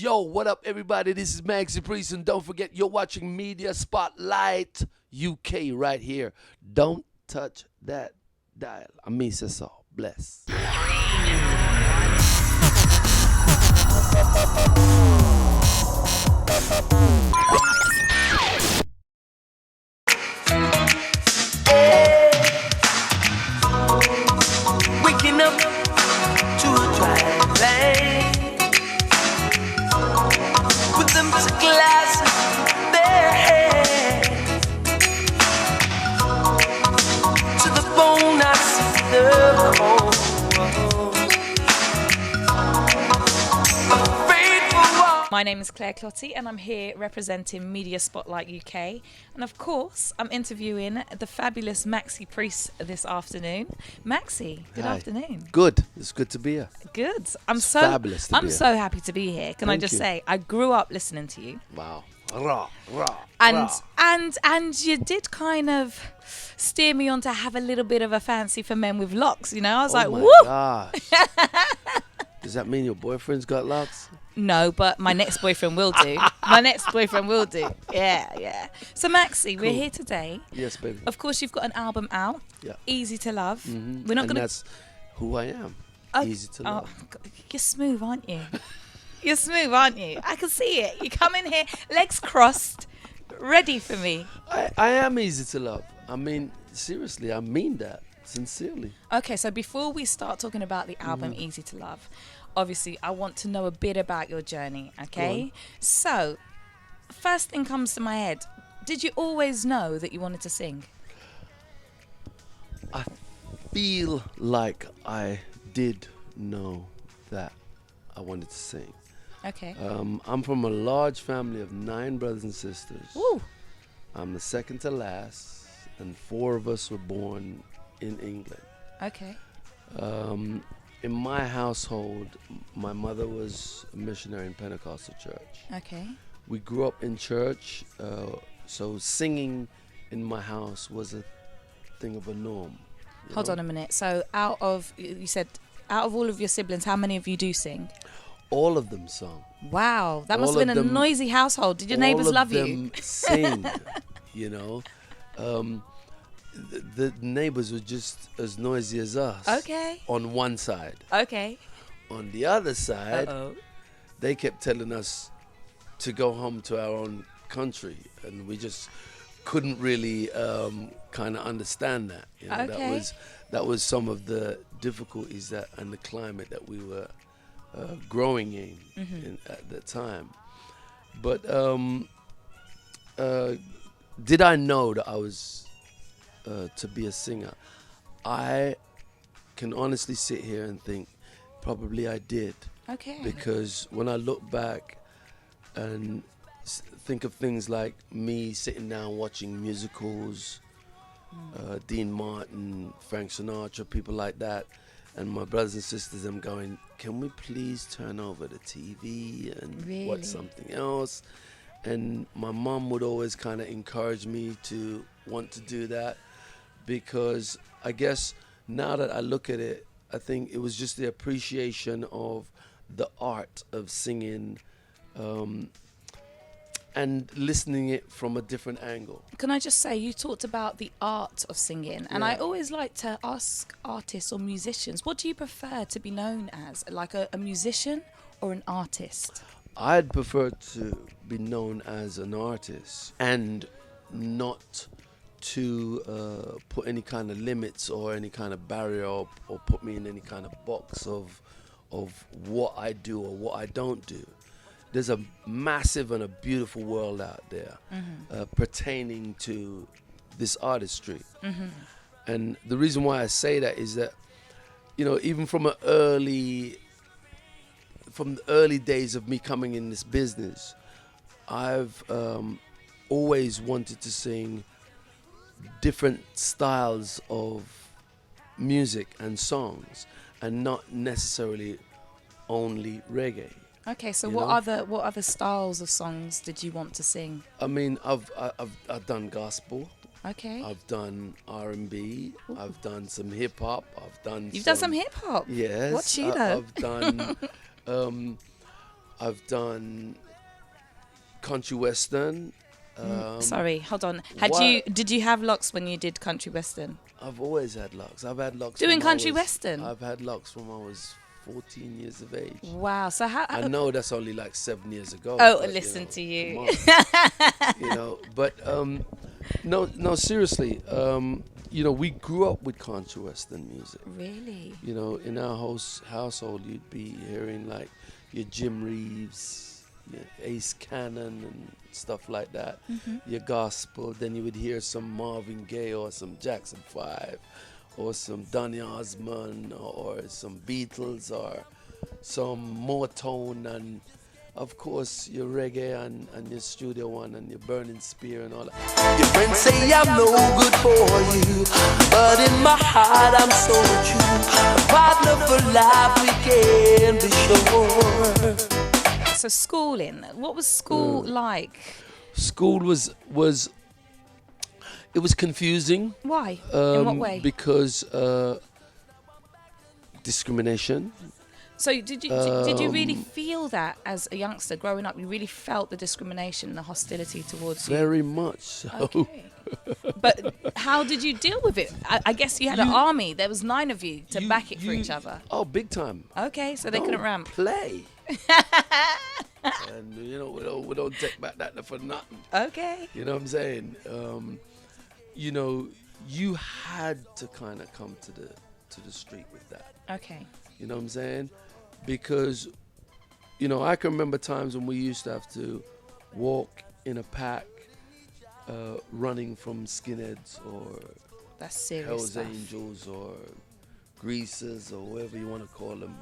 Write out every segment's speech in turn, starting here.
Yo, what up, everybody? This is Maxi Priest, and don't forget you're watching Media Spotlight UK right here. Don't touch that dial. I mean, so bless. Waking up to a dry land with them glasses in their hand. To the bone I see the cold. My name is Clottey and I'm here representing Media Spotlight UK. And of course, I'm interviewing the fabulous Maxi Priest this afternoon. Maxi, good Hi. afternoon. Good. It's good to be here. Good. Fabulous to be I'm here. so happy to be here. Can I Thank just you. say, I grew up listening to you. Wow. Rah, rah, And rah. and you did kind of steer me on to have a little bit of a fancy for men with locks, you know? I was like, my woo! gosh. Does that mean your boyfriend's got locks? No, but my next boyfriend will do. My next boyfriend will do. Yeah. So Maxi, we're Cool. here today. Yes, baby. Of course, you've got an album out. Yeah. Easy to love. Mhm. We're not And going to. that's who I am. Easy to love. You're smooth, aren't you? You're smooth, aren't you? I can see it. You come in here, legs crossed, ready for me. I am easy to love. I mean, seriously, I mean that sincerely. Okay, so before we start talking about the album Easy to Love, obviously I want to know a bit about your journey, okay? So, first thing comes to my head. Did you always know that you wanted to sing? I feel like I did know that I wanted to sing. Okay. I'm from a large family of 9 brothers and sisters. Woo. I'm the second to last, and 4 of us were born in England. Okay. In my household, my mother was a missionary in Pentecostal church. Okay. We grew up in church, so singing in my house was a thing of a norm. Hold on a minute. So you said out of all of your siblings, how many of you do sing? All of them sung. Wow, that All must have been of a them- noisy household. Did your neighbors love All you? of them sing, you know. The neighbors were just as noisy as us. Okay. On one side. Okay. On the other side, Uh-oh. they kept telling us to go home to our own country, and we just couldn't really kind of understand that. You know, Okay. that was some of the difficulties and the climate that we were growing in at the time. But did I know that I was to be a singer? I can honestly sit here and think probably I did. Okay. Because when I look back and think of things like me sitting down watching musicals, Dean Martin, Frank Sinatra, people like that, and my brothers and sisters, I'm going, can we please turn over the TV and Really? watch something else? And my mom would always kind of encourage me to want to do that, because I guess now that I look at it, I think it was just the appreciation of the art of singing and listening it from a different angle. Can I just say, you talked about the art of singing, and I Yeah. always like to ask artists or musicians, what do you prefer to be known as? Like a musician or an artist? I'd prefer to be known as an artist and not to put any kind of limits or any kind of barrier or put me in any kind of box of what I do or what I don't do. There's a massive and a beautiful world out there pertaining to this artistry. And the reason why I say that is that, you know, even from the early days of me coming in this business, I've always wanted to sing different styles of music and songs, and not necessarily only reggae. Okay, so You what know? other styles of songs did you want to sing? I mean, I've done gospel, Okay. I've done R&B, I've done some hip hop, I've done You've done some hip hop? Yes. What's you know? I've done I've done country western. Sorry, hold on. Did you have locks when you did country western? I've always had locks. I've had locks. Doing from I country was- western? I've had locks when I was 14 years of age. Wow. So how? I know that's only like 7 years ago. Oh, but, listen to you. come on. But no, seriously. We grew up with country western music. Really? In our household, you'd be hearing like your Jim Reeves, your Ace Cannon, and stuff like that. Your gospel. Then you would hear some Marvin Gaye or some Jackson 5, or some Donny Osmond, or some Beatles, or some Motown, and of course your reggae and your Studio One and your Burning Spear and all that. Your friends say I'm no good for you, but in my heart I'm so true. A partner for life, we can be sure. So schooling. What was school like? School was it was confusing. Why? In what way? Because discrimination. So did you really feel that as a youngster growing up? You really felt the discrimination, the hostility towards you? Very much so. Okay. But how did you deal with it? I guess you had an army. There was 9 of you to back it for each other. Oh, big time. Okay, so they couldn't ramp. Play. And we don't take back that for nothing. Okay. You know what I'm saying? You had to kind of come to the street with that. Okay. You know what I'm saying? Because, I can remember times when we used to have to walk in a pack, running from skinheads or That's serious Hell's stuff. Angels or Greasers or whatever you want to call them.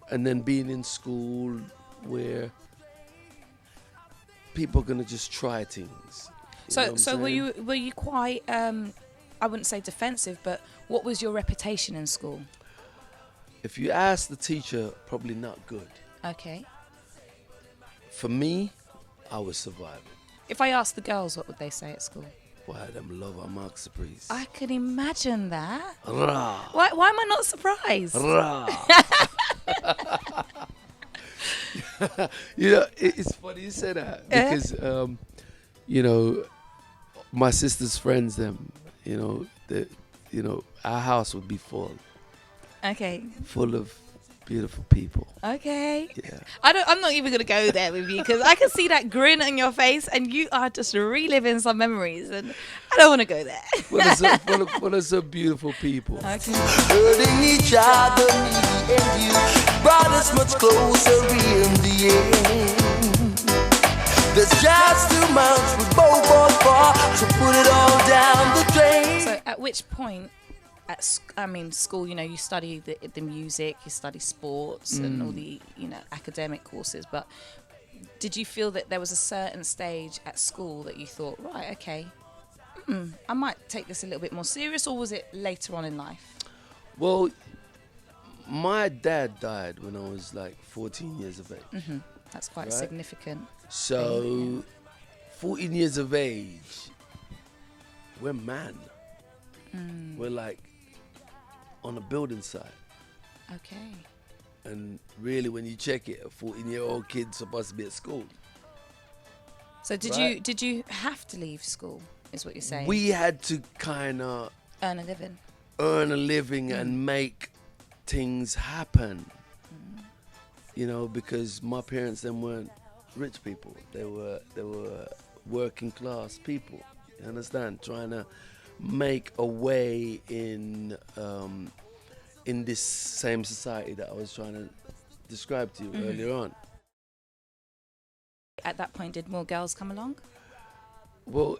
And then being in school where people are going to just try things. So were you quite I wouldn't say defensive, but what was your reputation in school? If you ask the teacher, probably not good. Okay. For me, I was surviving. If I asked the girls, what would they say at school? Boy, them love our Maxi Priest. I could imagine that. Rah, Why am I not surprised? rah. It's funny you say that because, my sister's friends, our house would be full of beautiful people. Okay. Yeah. I'm not even gonna go there with you because I can see that grin on your face, and you are just reliving some memories, and I don't want to go there. What are some beautiful people? Okay. Hurting each other, me and you, brought us much closer in the end. There's just too much, we both fall far, so put it all down the drain. So at which point at school, you study the music, you study sports and all the academic courses, but did you feel that there was a certain stage at school that you thought, right, okay, I might take this a little bit more serious, or was it later on in life? Well, my dad died when I was like 14 years of age. That's quite Right. significant. So 14 years of age, we're man. We're like on a building site. Okay. And really, when you check it, a 14-year-old kid's supposed to be at school. So did you have to leave school, is what you're saying? We had to kind of earn a living. And make things happen. Because my parents then weren't rich people. They were working class people. You understand? Trying to make a way in this same society that I was trying to describe to you earlier on. At that point, did more girls come along? Well,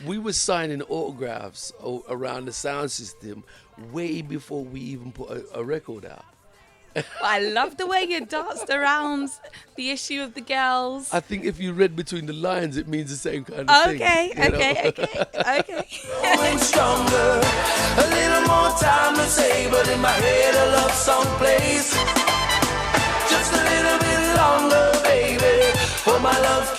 we were signing autographs around the sound system way before we even put a record out. I love the way you danced around the issue of the girls. I think if you read between the lines, it means the same kind of thing. Okay. Going stronger, a little more time to say, but in my head a love song plays. Just a little bit longer, baby, for my love.